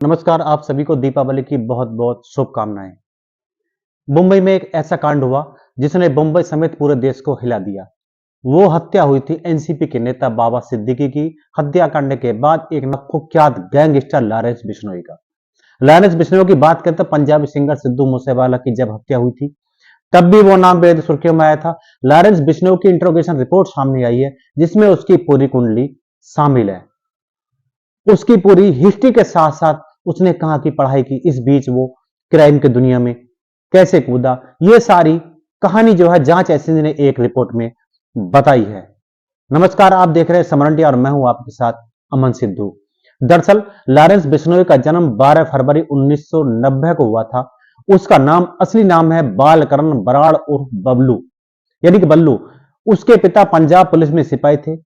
नमस्कार, आप सभी को दीपावली की बहुत-बहुत शुभकामनाएं। मुंबई में एक ऐसा कांड हुआ जिसने मुंबई समेत पूरे देश को हिला दिया। वो हत्या हुई थी एनसीपी के नेता बाबा सिद्दीकी की हत्या करने के बाद एक कुख्यात गैंगस्टर लॉरेंस बिश्नोई का। लॉरेंस बिश्नोई की बात करें तो पंजाबी सिंगर सिद्धू मूसेवाला की जब हत्या हुई थी तब भी वो नाम बेहद सुर्खियों में आया था। लॉरेंस बिश्नोई की इंट्रोगेशन रिपोर्ट सामने आई है जिसमें उसकी पूरी कुंडली शामिल है, उसकी पूरी हिस्ट्री के साथ साथ उसने कहा की पढ़ाई की, इस बीच वो क्राइम की दुनिया में कैसे कूदा, ये सारी कहानी जो है जांच एजेंसी ने एक रिपोर्ट में बताई है। नमस्कार, आप देख रहे हैं समरण टी और मैं हूं आपके साथ अमन सिद्धू। दरअसल लॉरेंस बिश्नोई का जन्म 12 फरवरी 1990 को हुआ था। उसका नाम असली नाम है बालकरण बराड़ उर्फ बबलू, यानी कि बल्लू। उसके पिता पंजाब पुलिस में सिपाही थे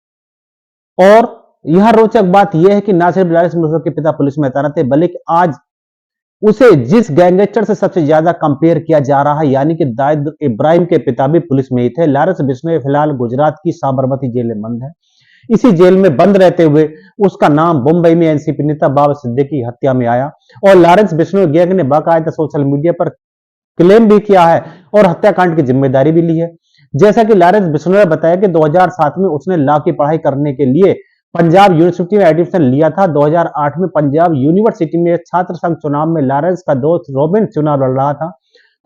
और यह रोचक बात यह है कि ना सिर्फ लॉरेंस बिश्नोई के पिता पुलिस में तैनात थे, बल्कि आज उसे जिस गैंगस्टर से सबसे ज्यादा कंपेयर किया जा रहा है, यानी कि दाऊद इब्राहिम के पिता भी पुलिस में ही थे। लॉरेंस बिश्नोई फिलहाल गुजरात की साबरमती जेल में बंद है। इसी जेल में बंद रहते हुए उसका नाम मुंबई में एनसीपी नेता बाबा सिद्दीकी की हत्या में आया और लॉरेंस बिश्नोई गैंग ने बाकायदा सोशल मीडिया पर क्लेम भी किया है और हत्याकांड की जिम्मेदारी भी ली है। जैसा कि लॉरेंस बिश्नोई ने बताया कि 2007 में उसने लॉ की पढ़ाई करने के लिए पंजाब यूनिवर्सिटी में एडमिशन लिया था। 2008 में पंजाब यूनिवर्सिटी में छात्र संघ चुनाव में लॉरेंस का दोस्त रोबिन चुनाव लड़ रहा था।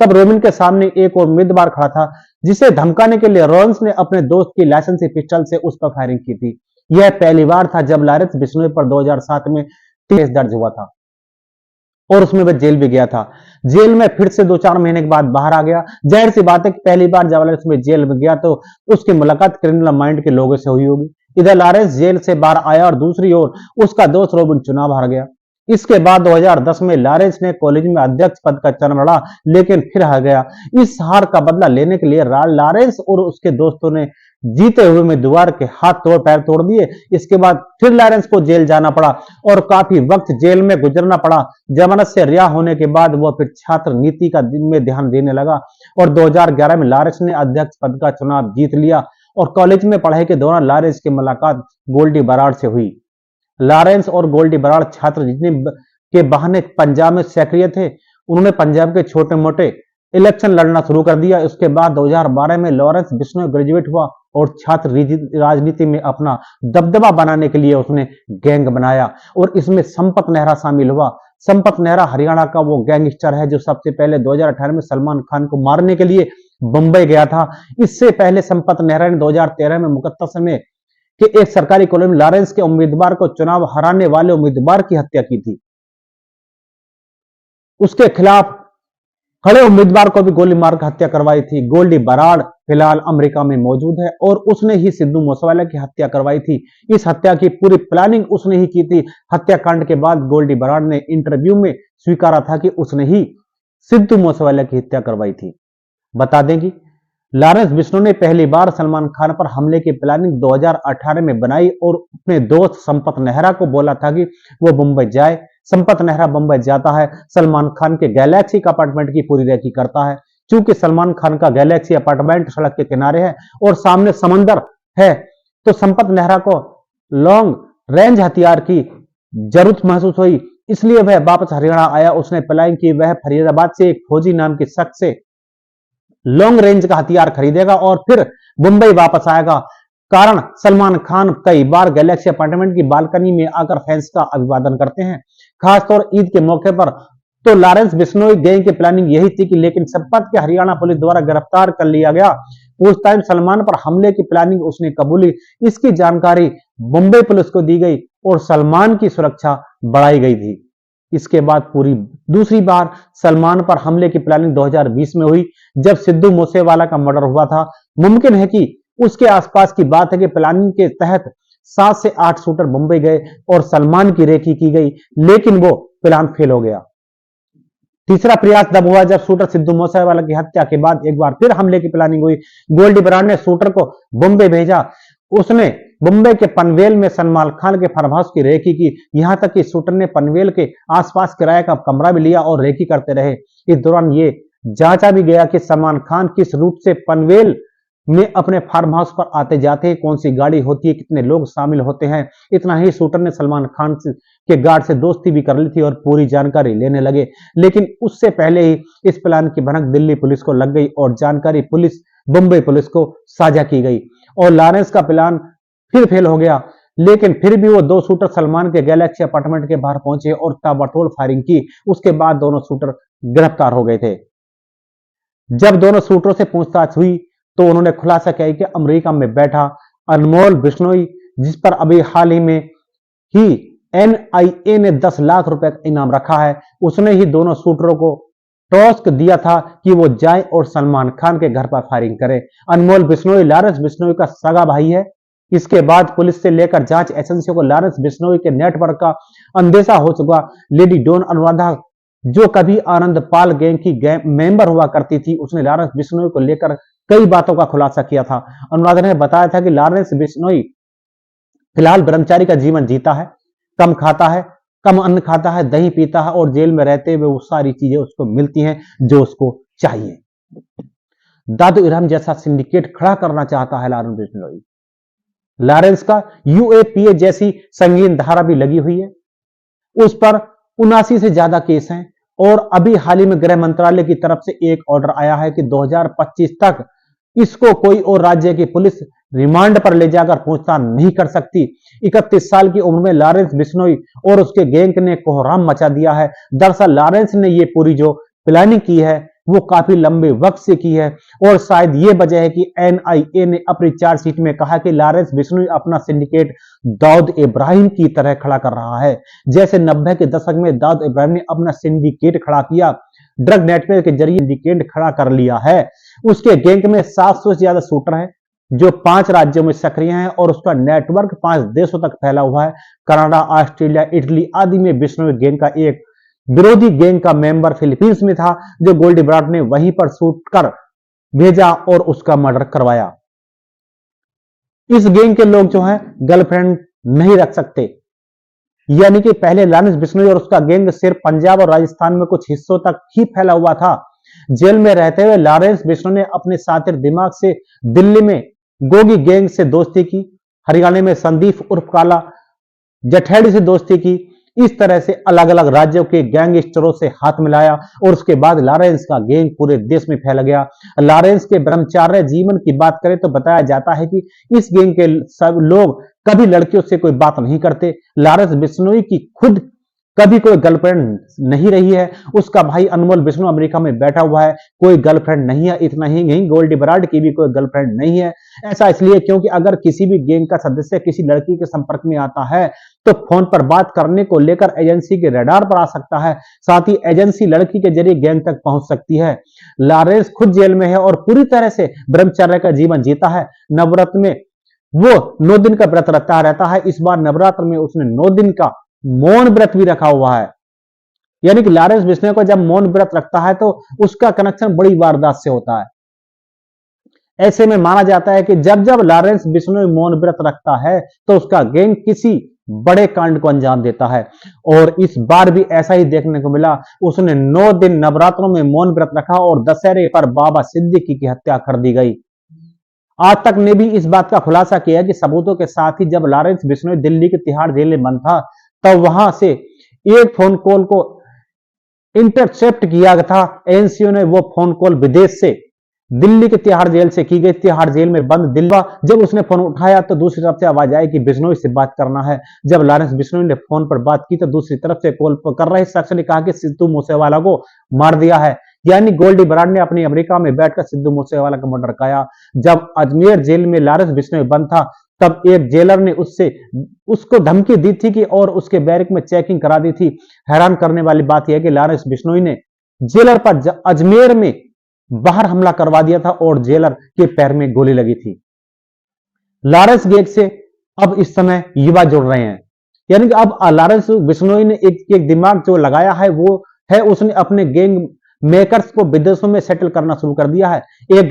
तब रोबिन के सामने एक और उम्मीदवार खड़ा था जिसे धमकाने के लिए लॉरेंस ने अपने दोस्त की लाइसेंसी पिस्टल से उस पर फायरिंग की थी। यह पहली बार था जब लॉरेंस बिश्नोई पर 2007 में केस दर्ज हुआ था और उसमें वह जेल भी गया था। जेल में फिर से 2-4 महीने के बाद बाहर आ गया। जाहिर सी बात है कि पहली बार जब लॉरेंस में जेल में गया तो उसकी मुलाकात क्रिमिनल माइंड के लोगों से हुई होगी। इधर लॉरेंस जेल से बाहर आया और दूसरी ओर उसका दोस्त रोबिन चुनाव हार गया। इसके बाद 2010 में लॉरेंस ने कॉलेज में अध्यक्ष पद का चरण लड़ा, लेकिन फिर हार गया। इस हार का बदला लेने के लिए लॉरेंस और उसके दोस्तों ने जीते हुए उम्मीदवार के हाथ तोड़ पैर तोड़ दिए। इसके बाद फिर लॉरेंस को जेल जाना पड़ा और काफी वक्त जेल में गुजरना पड़ा। जमानत से रिहा होने के बाद वह फिर छात्र नीति का में ध्यान देने लगा और 2011 में लॉरेंस ने अध्यक्ष पद का चुनाव जीत लिया और कॉलेज में पढ़ाई के दौरान लॉरेंस की मुलाकात गोल्डी बराड़ से हुई। लॉरेंस और गोल्डी बराड़ छात्र जीतने के बहाने पंजाब में सक्रिय थे। उन्होंने पंजाब के छोटे मोटे इलेक्शन लड़ना शुरू कर दिया। उसके बाद 2012 में लॉरेंस बिश्नोई ग्रेजुएट हुआ और छात्र राजनीति में अपना दबदबा बनाने के लिए उसने गैंग बनाया और इसमें संपत नेहरा शामिल हुआ। संपत नेहरा हरियाणा का वो गैंगस्टर है जो सबसे पहले 2018 में सलमान खान को मारने के लिए बंबई गया था। इससे पहले संपत नेहरा ने 2013 में मुकद्दस में कि एक सरकारी कॉलेज में लॉरेंस के उम्मीदवार को चुनाव हराने वाले उम्मीदवार की हत्या की थी। उसके खिलाफ खड़े उम्मीदवार को भी गोली मारकर हत्या करवाई थी। गोल्डी बराड़ फिलहाल अमेरिका में मौजूद है और उसने ही सिद्धू मूसेवाला की हत्या करवाई थी। इस हत्या की पूरी प्लानिंग उसने ही की थी। हत्याकांड के बाद गोल्डी बराड़ ने इंटरव्यू में स्वीकारा था कि उसने ही सिद्धू मूसेवाला की हत्या करवाई थी। बता दें कि लॉरेंस बिश्नोई ने पहली बार सलमान खान पर हमले की प्लानिंग 2018 में बनाई और अपने दोस्त संपत नेहरा को बोला था कि वो मुंबई जाए। संपत नेहरा मुंबई जाता है, सलमान खान के गैलेक्सी का अपार्टमेंट की पूरी रेकी करता है। चूंकि सलमान खान का गैलेक्सी अपार्टमेंट सड़क के किनारे है और सामने समंदर है, तो संपत नेहरा को लॉन्ग रेंज हथियार की जरूरत महसूस हुई, इसलिए वह वापस हरियाणा आया। उसने प्लानिंग की वह फरीदाबाद से एक फौजी नाम के शख्स से लॉन्ग रेंज का हथियार खरीदेगा और फिर मुंबई वापस आएगा। कारण सलमान खान कई बार गैलेक्सी अपार्टमेंट की बालकनी में आकर फैंस का अभिवादन करते हैं, खासतौर ईद के मौके पर। तो लॉरेंस बिश्नोई गैंग की प्लानिंग यही थी कि लेकिन संपत के हरियाणा पुलिस द्वारा गिरफ्तार कर लिया गया। उस टाइम सलमान पर हमले की प्लानिंग उसने कबूली। इसकी जानकारी मुंबई पुलिस को दी गई और सलमान की सुरक्षा बढ़ाई गई थी। इसके बाद पूरी दूसरी बार सलमान पर हमले की प्लानिंग 2020 में हुई जब सिद्धू मूसेवाला का मर्डर हुआ था। मुमकिन है कि उसके आसपास की बात है कि प्लानिंग के तहत 7 से 8 शूटर मुंबई गए और सलमान की रेकी की गई, लेकिन वो प्लान फेल हो गया। तीसरा प्रयास तब हुआ जब शूटर सिद्धू मूसेवाला की हत्या के बाद एक बार फिर हमले की प्लानिंग हुई। गोल्डी बराड़ ने शूटर को मुंबई भेजा। उसने मुंबई के पनवेल में सलमान खान के फार्म हाउस की रेकी की। यहां तक कि शूटर ने पनवेल के आसपास किराए का कमरा भी लिया और रेकी करते रहे। इस दौरान ये जांचा भी गया कि सलमान खान किस रूट से पनवेल में अपने फार्म हाउस पर आते जाते हैं, कौन सी गाड़ी होती है, कितने लोग शामिल होते हैं। इतना ही शूटर ने सलमान खान के गार्ड से दोस्ती भी कर ली थी और पूरी जानकारी लेने लगे। लेकिन उससे पहले ही इस प्लान की भनक दिल्ली पुलिस को लग गई और जानकारी मुंबई पुलिस को साझा की गई और लॉरेंस का प्लान फिर फेल हो गया। लेकिन फिर भी वो दो शूटर सलमान के गैलेक्सी अपार्टमेंट के बाहर पहुंचे और ताबड़तोड़ फायरिंग की। उसके बाद दोनों शूटर गिरफ्तार हो गए थे। जब दोनों शूटरों से पूछताछ हुई तो उन्होंने खुलासा किया कि अमेरिका में बैठा अनमोल बिश्नोई, जिस पर अभी हाल ही में ही एनआईए ने 10 लाख रुपए का इनाम रखा है, उसने ही दोनों शूटरों को टास्क दिया था कि वो जाएं और सलमान खान के घर पर फायरिंग करें। अनमोल बिश्नोई लॉरेंस बिश्नोई का सगा भाई है। इसके बाद पुलिस से लेकर जांच एजेंसियों को लॉरेंस बिश्नोई के नेटवर्क का अंदेशा हो चुका। लेडी डॉन अनुराधा, जो कभी आनंद पाल गैंग की मेंबर हुआ करती थी, उसने लॉरेंस बिश्नोई को लेकर कई बातों का खुलासा किया था। अनुराधा ने बताया था कि लॉरेंस बिश्नोई फिलहाल ब्रह्मचारी का जीवन जीता है, कम खाता है, कम अन्न खाता है, दही पीता है और जेल में रहते हुए वो सारी चीजें उसको मिलती हैं जो उसको चाहिए। दादू इरहम जैसा सिंडिकेट खड़ा करना चाहता है लॉरेंस बिश्नोई। लॉरेंस का यूएपीए जैसी संगीन धारा भी लगी हुई है, उस पर 79 से ज्यादा केस हैं और अभी हाल ही में गृह मंत्रालय की तरफ से एक ऑर्डर आया है कि 2025 तक इसको कोई और राज्य की पुलिस रिमांड पर ले जाकर पूछताछ नहीं कर सकती। 31 साल की उम्र में लॉरेंस बिश्नोई और उसके गैंग ने कोहराम मचा दिया है। दरअसल लॉरेंस ने ये पूरी जो प्लानिंग की है वो काफी लंबे वक्त से की है और शायद ये वजह है कि एनआईए ने अपनी चार्जशीट में कहा कि लॉरेंस बिश्नोई अपना सिंडिकेट दाऊद इब्राहिम की तरह खड़ा कर रहा है, जैसे 90 के दशक में दाऊद इब्राहिम ने अपना सिंडिकेट खड़ा किया। ड्रग नेटवर्क के जरिए सिंडिकेट खड़ा कर लिया है। उसके गैंग में 700 से ज्यादा शूटर हैं जो 5 राज्यों में सक्रिय हैं और उसका नेटवर्क 5 देशों तक फैला हुआ है। कनाडा, ऑस्ट्रेलिया, इटली आदि में बिश्नोई गैंग का एक विरोधी गैंग का मेंबर फिलीपींस में था, जो गोल्डी बराड ने वहीं पर शूट कर भेजा और उसका मर्डर करवाया। इस गैंग के लोग जो हैं गर्लफ्रेंड नहीं रख सकते, यानी कि पहले लॉरेंस बिश्नोई और उसका गैंग सिर्फ पंजाब और राजस्थान में कुछ हिस्सों तक ही फैला हुआ था। जेल में रहते हुए लॉरेंस बिश्नोई ने अपने सातिर दिमाग से दिल्ली में गोगी गैंग से दोस्ती की, हरियाणा में संदीप उर्फ काला जठेड़ी से दोस्ती की। इस तरह से अलग अलग राज्यों के गैंगस्टरों से हाथ मिलाया और उसके बाद लॉरेंस का गैंग पूरे देश में फैल गया। लॉरेंस के ब्रह्मचार्य जीवन की बात करें तो बताया जाता है कि इस गैंग के सब लोग कभी लड़कियों से कोई बात नहीं करते। लॉरेंस बिश्नोई की खुद कभी कोई गर्लफ्रेंड नहीं रही है। उसका भाई अनमोल बिश्नोई अमेरिका में बैठा हुआ है, कोई गर्लफ्रेंड नहीं है। इतना ही नहीं, गोल्डी बराड की भी कोई गर्लफ्रेंड नहीं है। ऐसा इसलिए क्योंकि अगर किसी भी गैंग का सदस्य किसी लड़की के संपर्क में आता है तो फोन पर बात करने को लेकर एजेंसी के रडार पर आ सकता है, साथ ही एजेंसी लड़की के जरिए गैंग तक पहुंच सकती है। लॉरेंस खुद जेल में है और पूरी तरह से ब्रह्मचर्य का जीवन जीता है। नवरात्र में वो 9 दिन का व्रत रखता रहता है। इस बार नवरात्र में उसने 9 दिन का मौन व्रत भी रखा हुआ है, यानी कि लॉरेंस बिश्नोई को जब मौन व्रत रखता है तो उसका कनेक्शन बड़ी वारदात से होता है। ऐसे में माना जाता है कि जब जब लॉरेंस बिश्नोई मौन व्रत रखता है तो उसका गैंग किसी बड़े कांड को अंजाम देता है और इस बार भी ऐसा ही देखने को मिला। उसने 9 दिन नवरात्रों में मौन व्रत रखा और दशहरे पर बाबा सिद्दीकी की हत्या कर दी गई। आज तक ने भी इस बात का खुलासा किया कि सबूतों के साथ ही जब लॉरेंस बिश्नोई दिल्ली के तिहाड़ जेल में बंद था तब वहां से एक फोन कॉल को इंटरसेप्ट किया था। एनसीओ ने वो फोन कॉल विदेश से दिल्ली के तिहाड़ जेल से की गई। तिहाड़ जेल में बंद दिल्ली जब उसने फोन उठाया तो दूसरी तरफ से आवाज आई कि बिश्नोई से बात करना है। जब लॉरेंस बिश्नोई ने फोन पर बात की तो दूसरी तरफ से कॉल कर रहे शख्स ने कहा कि सिद्धू मूसेवाला को मार दिया है, यानी गोल्डी बराड ने अपनी अमेरिका में बैठकर सिद्धू मूसेवाला का मर्डर किया। जब अजमेर जेल में लॉरेंस बिश्नोई बंद था तब एक जेलर ने उसको धमकी दी थी कि और उसके बैरक में चेकिंग करा दी थी। हैरान करने वाली बात यह है कि लॉरेंस बिश्नोई ने जेलर पर अजमेर में बाहर हमला करवा दिया था और जेलर के पैर में गोली लगी थी। लॉरेंस गैंग से अब इस समय युवा जुड़ रहे हैं, यानी कि अब लॉरेंस बिश्नोई ने एक दिमाग जो लगाया है वो है उसने अपने गैंग मेकर्स को विदेशों में सेटल करना शुरू कर दिया है। एक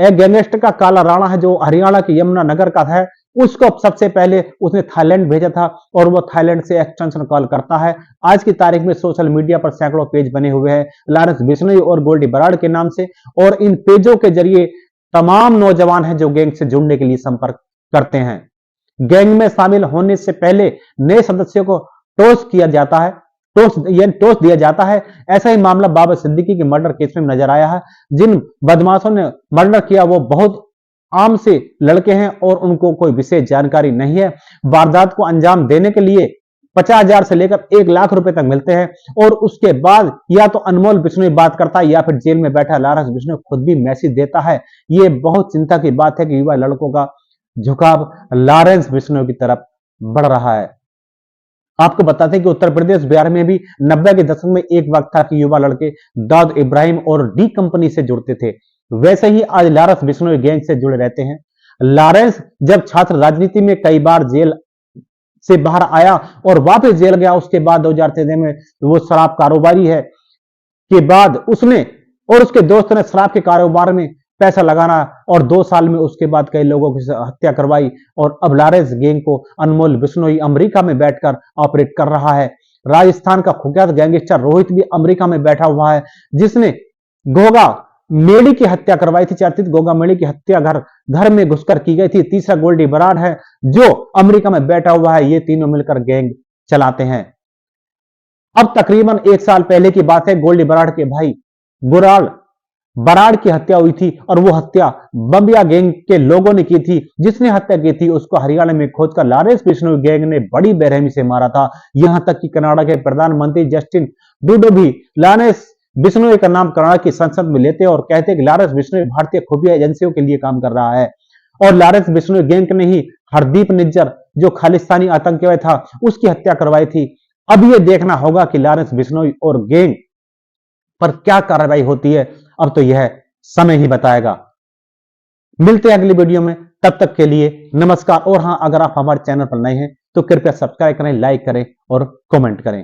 गैंगस्टर का काला राणा है जो हरियाणा के यमुनानगर का है, उसको सबसे पहले उसने थाईलैंड भेजा था और वो थाईलैंड से एक्सटेंशन कॉल करता है। आज की तारीख में सोशल मीडिया पर सैकड़ों पेज बने हुए हैं लॉरेंस बिश्नोई और गोल्डी बराड के नाम से और इन पेजों के जरिए तमाम नौजवान हैं जो गैंग से जुड़ने के लिए संपर्क करते हैं। गैंग में शामिल होने से पहले नए सदस्यों को टॉस किया जाता है, टॉस दिया जाता है। ऐसा ही मामला बाबा सिद्दीकी के मर्डर केस में नजर आया है। जिन बदमाशों ने मर्डर किया वो बहुत आम से लड़के हैं और उनको कोई विशेष जानकारी नहीं है। वारदात को अंजाम देने के लिए 50,000 से लेकर 1,00,000 रुपए तक मिलते हैं और उसके बाद या तो अनमोल बिश्नोई बात करता है या फिर जेल में बैठा लारेंस बिश्नोई खुद भी मैसेज देता है। ये बहुत चिंता की बात है कि युवा लड़कों का झुकाव लारेंस बिश्नोई की तरफ बढ़ रहा है। आपको बताते हैं कि उत्तर प्रदेश बिहार में भी 90 के दशक में एक वक्त था कि युवा लड़के दाऊद इब्राहिम और डी कंपनी से जुड़ते थे। वैसे ही आज लारेंस बिश्नोई गैंग से जुड़े रहते हैं। लारेंस जब छात्र राजनीति में कई बार जेल से बाहर आया और वापस जेल गया, उसके बाद 2013 में वो शराब कारोबारी है के बाद उसने और उसके दोस्त ने शराब के कारोबार में पैसा लगाना और 2 साल में उसके बाद कई लोगों की हत्या करवाई और अब लारेंस गैंग को अनमोल बिश्नोई अमेरिका में बैठकर ऑपरेट कर रहा है। राजस्थान का कुख्यात गैंगस्टर रोहित भी अमेरिका में बैठा हुआ है, जिसने गोगा मेड़ी की हत्या करवाई थी। चर्चित गोगा मेड़ी की हत्या घर में घुसकर की गई थी। तीसरा गोल्डी बराड़ है जो अमेरिका में बैठा हुआ है। ये तीनों मिलकर गैंग चलाते हैं। अब तकरीबन 1 साल पहले की बात है। गोल्डी बराड़ के भाई गुराल बराड़ की हत्या हुई थी और वो हत्या बम्बिया गैंग के लोगों ने की थी। जिसने हत्या की थी उसको हरियाणा में खोदकर लारेंस बिश्नोई गैंग ने बड़ी बेरहमी से मारा था। यहां तक कि कनाडा के प्रधानमंत्री जस्टिन ट्रूडो भी लारेंस बिश्नोई का नाम कनाडा की संसद में लेते और कहते कि लारेंस बिश्नोई भारतीय खुफिया एजेंसियों के लिए काम कर रहा है। और लारेंस बिश्नोई गैंग ने ही हरदीप निज्जर जो खालिस्तानी आतंकवादी था उसकी हत्या करवाई थी। अब यह देखना होगा कि लारेंस बिश्नोई और गैंग पर क्या कार्रवाई होती है। अब तो यह समय ही बताएगा। मिलते हैं अगली वीडियो में, तब तक के लिए नमस्कार। और हां, अगर आप हमारे चैनल पर नए हैं तो कृपया सब्सक्राइब करें, लाइक करें और कमेंट करें।